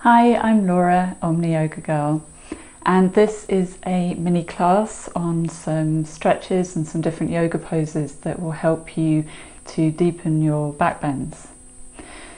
Hi, I'm Laura, Omniyogagirl, and this is a mini class on some stretches and some different yoga poses that will help you to deepen your back bends.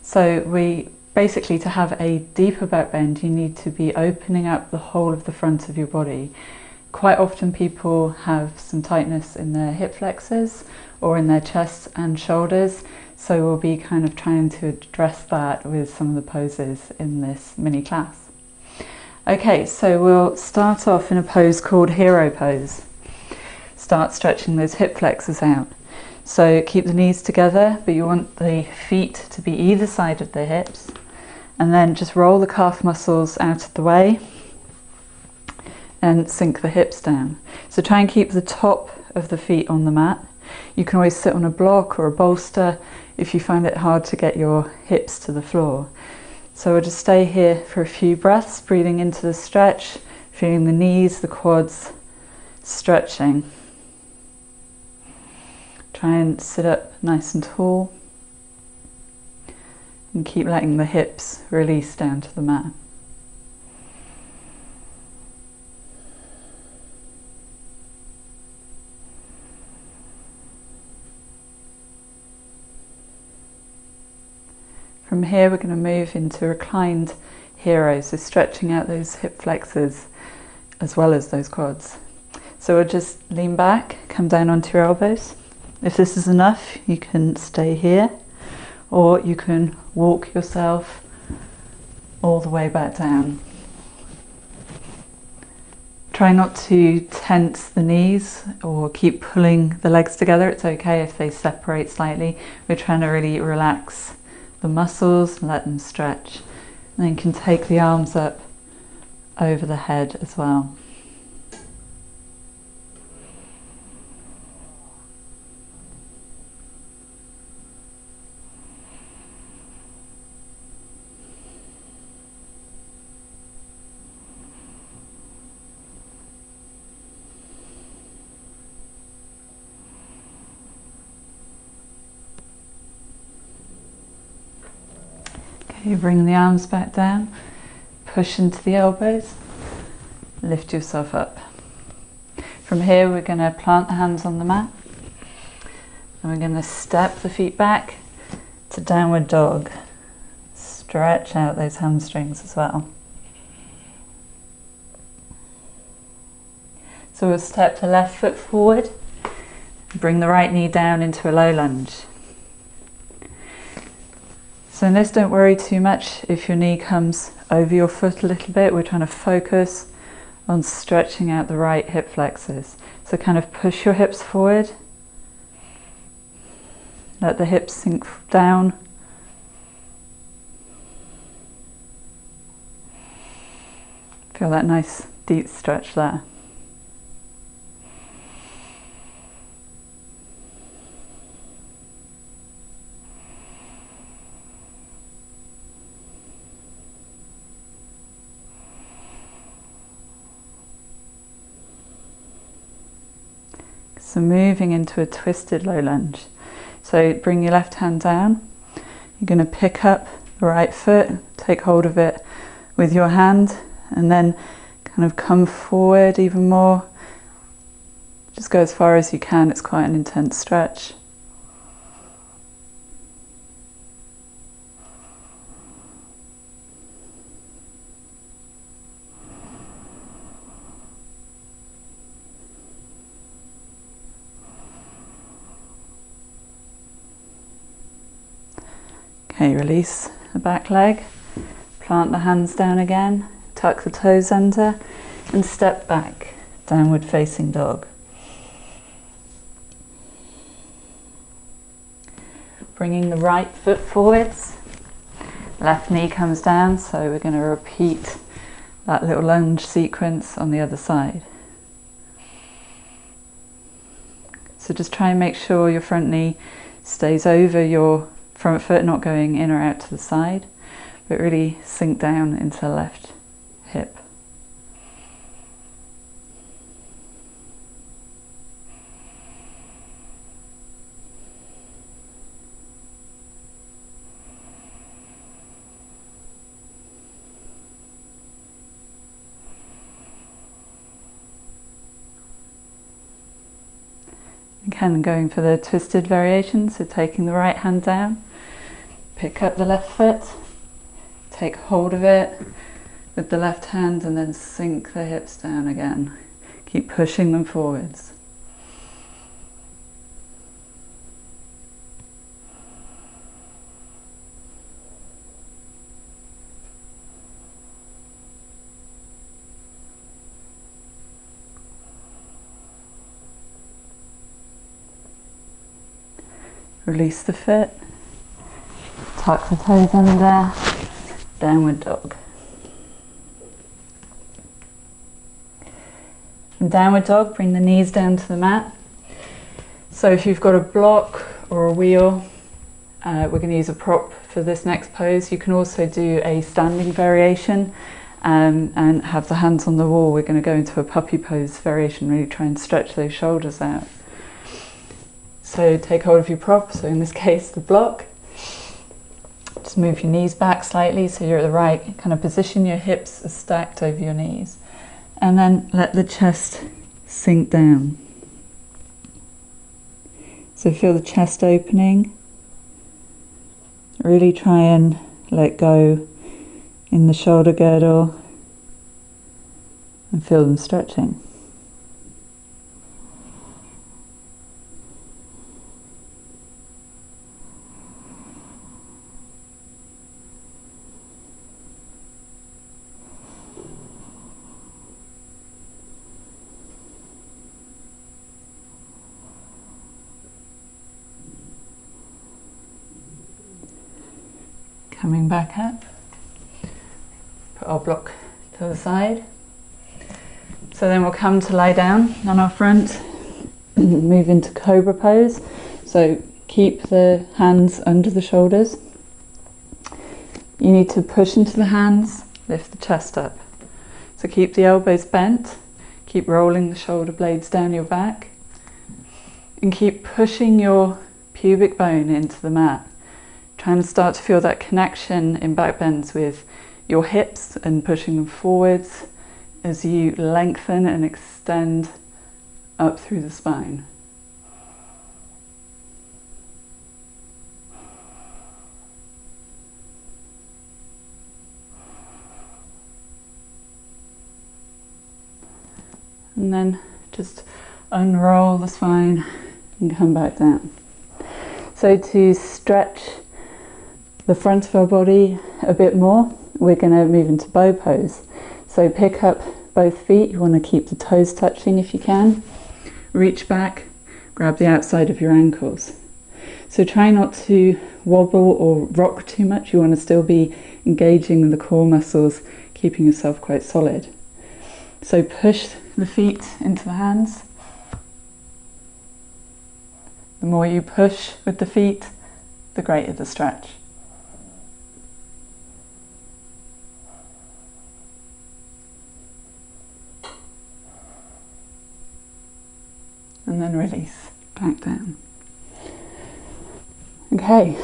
So to have a deeper back bend, you need to be opening up the whole of the front of your body. Quite often people have some tightness in their hip flexors or in their chest and shoulders, so we'll be kind of trying to address that with some of the poses in this mini class. Okay, so we'll start off in a pose called hero pose. Start stretching those hip flexors out. So keep the knees together, but you want the feet to be either side of the hips, and then just roll the calf muscles out of the way and sink the hips down. So try and keep the top of the feet on the mat. You can always sit on a block or a bolster if you find it hard to get your hips to the floor. So we'll just stay here for a few breaths, breathing into the stretch, feeling the knees, the quads stretching. Try and sit up nice and tall and keep letting the hips release down to the mat. From here we're going to move into reclined hero, so stretching out those hip flexors as well as those quads. So we'll just lean back, come down onto your elbows. If this is enough, you can stay here, or you can walk yourself all the way back down. Try not to tense the knees or keep pulling the legs together. It's okay if they separate slightly. We're trying to really relax the muscles, let them stretch, and then you can take the arms up over the head as well. You bring the arms back down, push into the elbows, lift yourself up. From here we're going to plant the hands on the mat, and we're going to step the feet back to downward dog. Stretch out those hamstrings as well. So we'll step the left foot forward, bring the right knee down into a low lunge. So in this, don't worry too much if your knee comes over your foot a little bit. We're trying to focus on stretching out the right hip flexors. So kind of push your hips forward. Let the hips sink down. Feel that nice deep stretch there. So moving into a twisted low lunge. So bring your left hand down. You're going to pick up the right foot, take hold of it with your hand, and then kind of come forward even more. Just go as far as you can. It's quite an intense stretch. Okay, release the back leg, plant the hands down again, tuck the toes under, and step back, downward facing dog. Bringing the right foot forwards, left knee comes down, so we're going to repeat that little lunge sequence on the other side. So just try and make sure your front knee stays over your front foot, not going in or out to the side, but really sink down into the left hip. again going for the twisted variation, so taking the right hand down, pick up the left foot, take hold of it with the left hand and then sink the hips down again. Keep pushing them forwards. Release the foot, tuck the toes under, downward dog. From downward dog, bring the knees down to the mat. So if you've got a block or a wheel, we're going to use a prop for this next pose. You can also do a standing variation and have the hands on the wall. We're going to go into a puppy pose variation, really try and stretch those shoulders out. So take hold of your prop, so in this case the block. Just move your knees back slightly so you're at the right kind of position, your hips are stacked over your knees. And then let the chest sink down. So feel the chest opening. Really try and let go in the shoulder girdle and feel them stretching. Coming back up, put our block to the side. So then we'll come to lie down on our front, move into cobra pose. So keep the hands under the shoulders. You need to push into the hands, lift the chest up. So keep the elbows bent, keep rolling the shoulder blades down your back, and keep pushing your pubic bone into the mat. Trying to start to feel that connection in back bends with your hips and pushing them forwards as you lengthen and extend up through the spine. And then just unroll the spine and come back down. So to stretch the front of our body a bit more, we're going to move into bow pose. So pick up both feet, you want to keep the toes touching if you can. Reach back, grab the outside of your ankles. So try not to wobble or rock too much, you want to still be engaging the core muscles, keeping yourself quite solid. So push the feet into the hands. The more you push with the feet, the greater the stretch. And then release back down. Okay,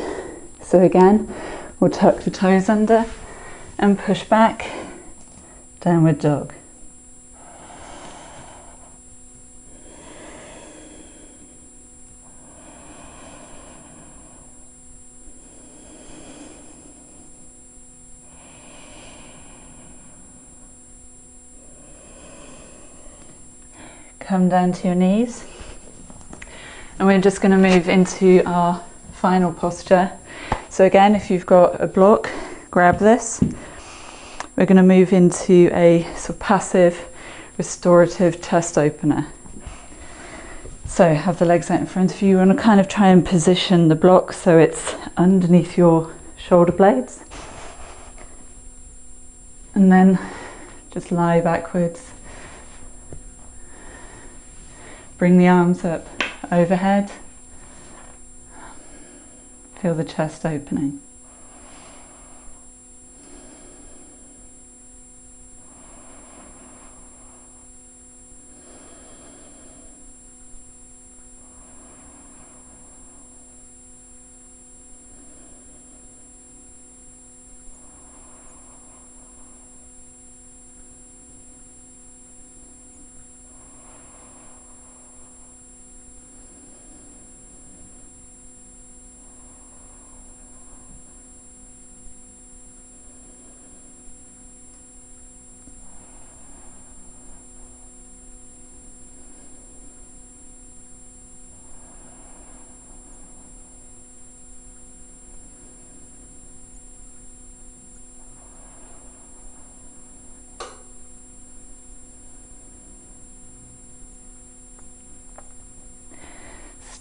so again, we'll tuck the toes under and push back, downward dog. Come down to your knees. And we're just going to move into our final posture. So again, if you've got a block, grab this. We're going to move into a sort of passive restorative chest opener. So have the legs out in front of you. You want to kind of try and position the block so it's underneath your shoulder blades. And then just lie backwards. Bring the arms up overhead. Feel the chest opening.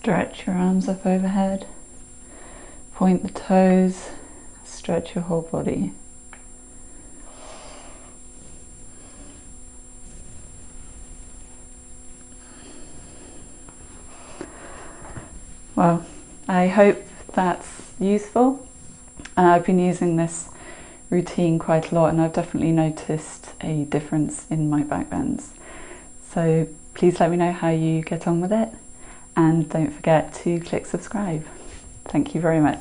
Stretch your arms up overhead, point the toes, stretch your whole body. Well, I hope that's useful. I've been using this routine quite a lot and I've definitely noticed a difference in my back bends. So please let me know how you get on with it, and don't forget to click subscribe. Thank you very much.